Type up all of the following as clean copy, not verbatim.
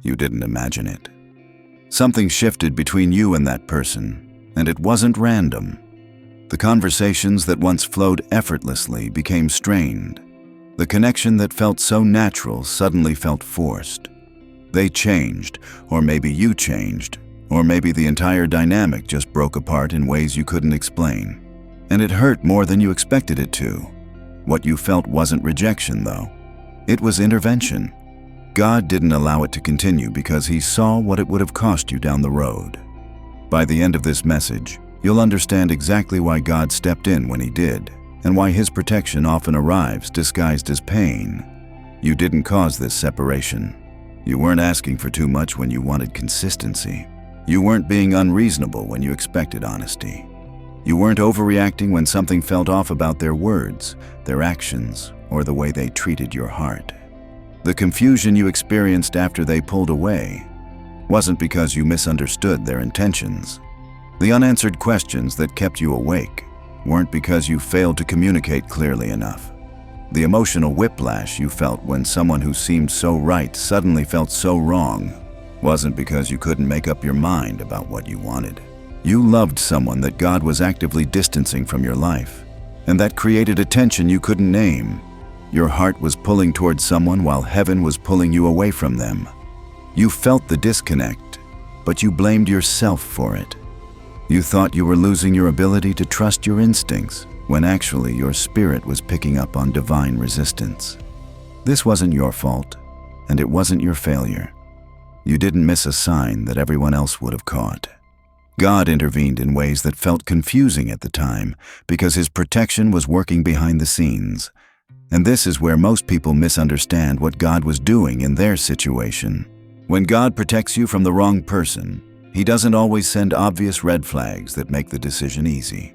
You didn't imagine it. Something shifted between you and that person, and it wasn't random. The conversations that once flowed effortlessly became strained. The connection that felt so natural suddenly felt forced. They changed, or maybe you changed, or maybe the entire dynamic just broke apart in ways you couldn't explain. And it hurt more than you expected it to. What you felt wasn't rejection, though. It was intervention. God didn't allow it to continue because He saw what it would have cost you down the road. By the end of this message, you'll understand exactly why God stepped in when He did, and why His protection often arrives disguised as pain. You didn't cause this separation. You weren't asking for too much when you wanted consistency. You weren't being unreasonable when you expected honesty. You weren't overreacting when something felt off about their words, their actions, or the way they treated your heart. The confusion you experienced after they pulled away wasn't because you misunderstood their intentions. The unanswered questions that kept you awake weren't because you failed to communicate clearly enough. The emotional whiplash you felt when someone who seemed so right suddenly felt so wrong wasn't because you couldn't make up your mind about what you wanted. You loved someone that God was actively distancing from your life, and that created a tension you couldn't name. Your heart was pulling towards someone while heaven was pulling you away from them. You felt the disconnect, but you blamed yourself for it. You thought you were losing your ability to trust your instincts, when actually your spirit was picking up on divine resistance. This wasn't your fault, and it wasn't your failure. You didn't miss a sign that everyone else would have caught. God intervened in ways that felt confusing at the time because His protection was working behind the scenes. And this is where most people misunderstand what God was doing in their situation. When God protects you from the wrong person, He doesn't always send obvious red flags that make the decision easy.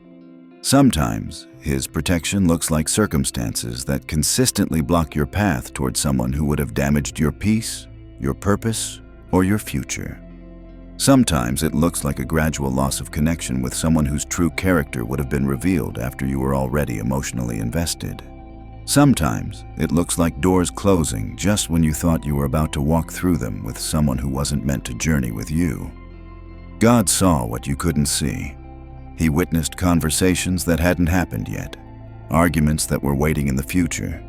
Sometimes, His protection looks like circumstances that consistently block your path toward someone who would have damaged your peace, your purpose, or your future. Sometimes it looks like a gradual loss of connection with someone whose true character would have been revealed after you were already emotionally invested. Sometimes it looks like doors closing just when you thought you were about to walk through them with someone who wasn't meant to journey with you. God saw what you couldn't see. He witnessed conversations that hadn't happened yet, arguments that were waiting in the future,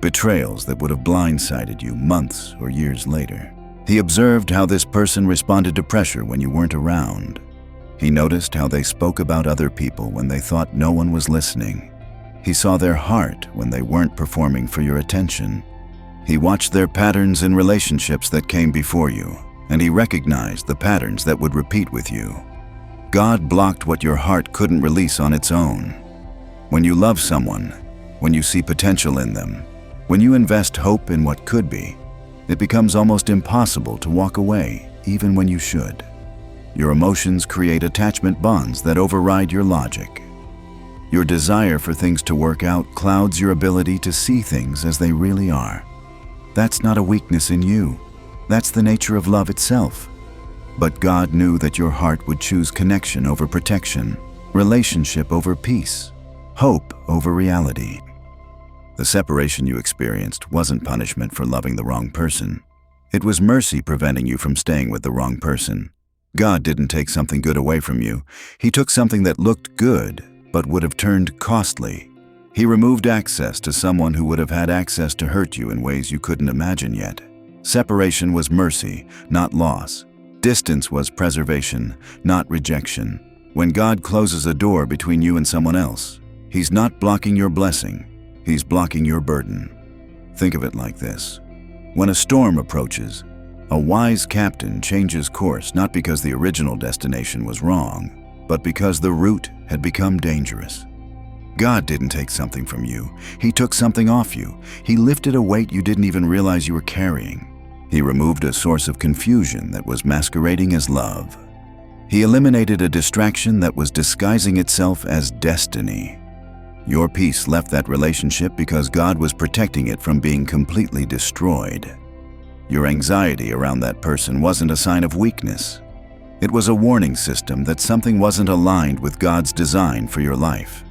betrayals that would have blindsided you months or years later. He observed how this person responded to pressure when you weren't around. He noticed how they spoke about other people when they thought no one was listening. He saw their heart when they weren't performing for your attention. He watched their patterns in relationships that came before you, and He recognized the patterns that would repeat with you. God blocked what your heart couldn't release on its own. When you love someone, when you see potential in them, when you invest hope in what could be, it becomes almost impossible to walk away, even when you should. Your emotions create attachment bonds that override your logic. Your desire for things to work out clouds your ability to see things as they really are. That's not a weakness in you. That's the nature of love itself. But God knew that your heart would choose connection over protection, relationship over peace, hope over reality. The separation you experienced wasn't punishment for loving the wrong person. It was mercy preventing you from staying with the wrong person. God didn't take something good away from you. He took something that looked good, but would have turned costly. He removed access to someone who would have had access to hurt you in ways you couldn't imagine yet. Separation was mercy, not loss. Distance was preservation, not rejection. When God closes a door between you and someone else, He's not blocking your blessing, He's blocking your burden. Think of it like this. When a storm approaches, a wise captain changes course not because the original destination was wrong, but because the route had become dangerous. God didn't take something from you. He took something off you. He lifted a weight you didn't even realize you were carrying. He removed a source of confusion that was masquerading as love. He eliminated a distraction that was disguising itself as destiny. Your peace left that relationship because God was protecting it from being completely destroyed. Your anxiety around that person wasn't a sign of weakness. It was a warning system that something wasn't aligned with God's design for your life.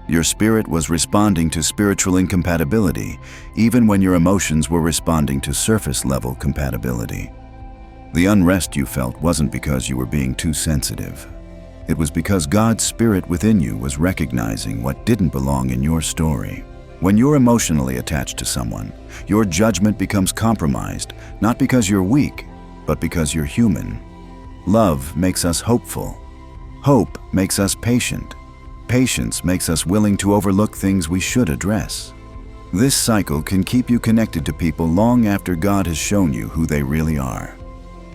Your spirit was responding to spiritual incompatibility, even when your emotions were responding to surface-level compatibility. The unrest you felt wasn't because you were being too sensitive. It was because God's Spirit within you was recognizing what didn't belong in your story. When you're emotionally attached to someone, your judgment becomes compromised, not because you're weak, but because you're human. Love makes us hopeful. Hope makes us patient. Patience makes us willing to overlook things we should address. This cycle can keep you connected to people long after God has shown you who they really are.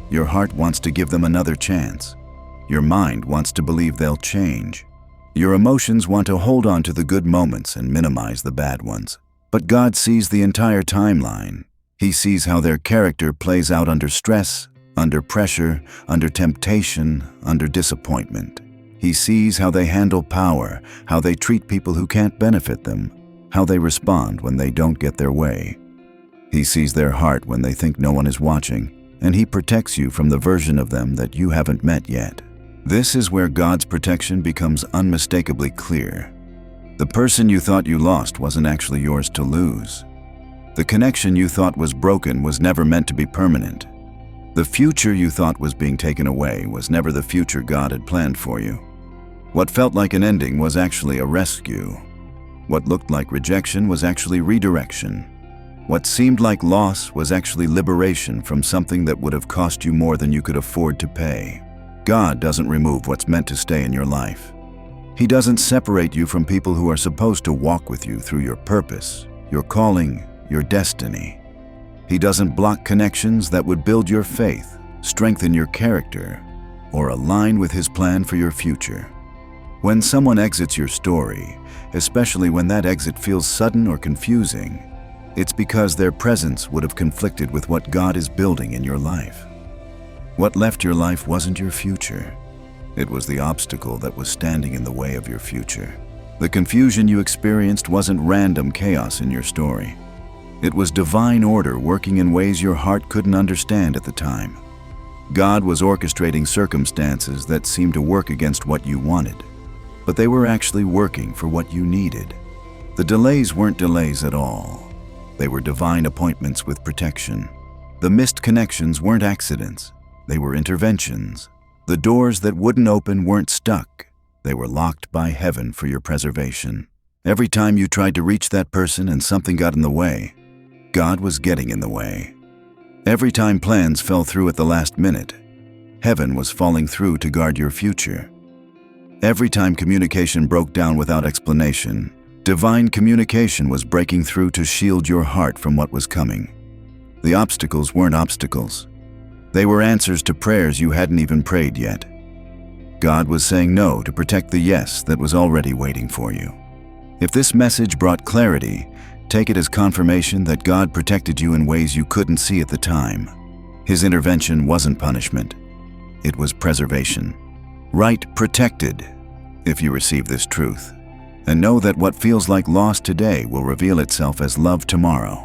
Your heart wants to give them another chance. Your mind wants to believe they'll change. Your emotions want to hold on to the good moments and minimize the bad ones. But God sees the entire timeline. He sees how their character plays out under stress, under pressure, under temptation, under disappointment. He sees how they handle power, how they treat people who can't benefit them, how they respond when they don't get their way. He sees their heart when they think no one is watching, and He protects you from the version of them that you haven't met yet. This is where God's protection becomes unmistakably clear. The person you thought you lost wasn't actually yours to lose. The connection you thought was broken was never meant to be permanent. The future you thought was being taken away was never the future God had planned for you. What felt like an ending was actually a rescue. What looked like rejection was actually redirection. What seemed like loss was actually liberation from something that would have cost you more than you could afford to pay. God doesn't remove what's meant to stay in your life. He doesn't separate you from people who are supposed to walk with you through your purpose, your calling, your destiny. He doesn't block connections that would build your faith, strengthen your character, or align with His plan for your future. When someone exits your story, especially when that exit feels sudden or confusing, it's because their presence would have conflicted with what God is building in your life. What left your life wasn't your future. It was the obstacle that was standing in the way of your future. The confusion you experienced wasn't random chaos in your story. It was divine order working in ways your heart couldn't understand at the time. God was orchestrating circumstances that seemed to work against what you wanted, but they were actually working for what you needed. The delays weren't delays at all. They were divine appointments with protection. The missed connections weren't accidents. They were interventions. The doors that wouldn't open weren't stuck. They were locked by heaven for your preservation. Every time you tried to reach that person and something got in the way, God was getting in the way. Every time plans fell through at the last minute, heaven was falling through to guard your future. Every time communication broke down without explanation, divine communication was breaking through to shield your heart from what was coming. The obstacles weren't obstacles. They were answers to prayers you hadn't even prayed yet. God was saying no to protect the yes that was already waiting for you. If this message brought clarity, take it as confirmation that God protected you in ways you couldn't see at the time. His intervention wasn't punishment. It was preservation. Right protected, if you receive this truth. And know that what feels like loss today will reveal itself as love tomorrow.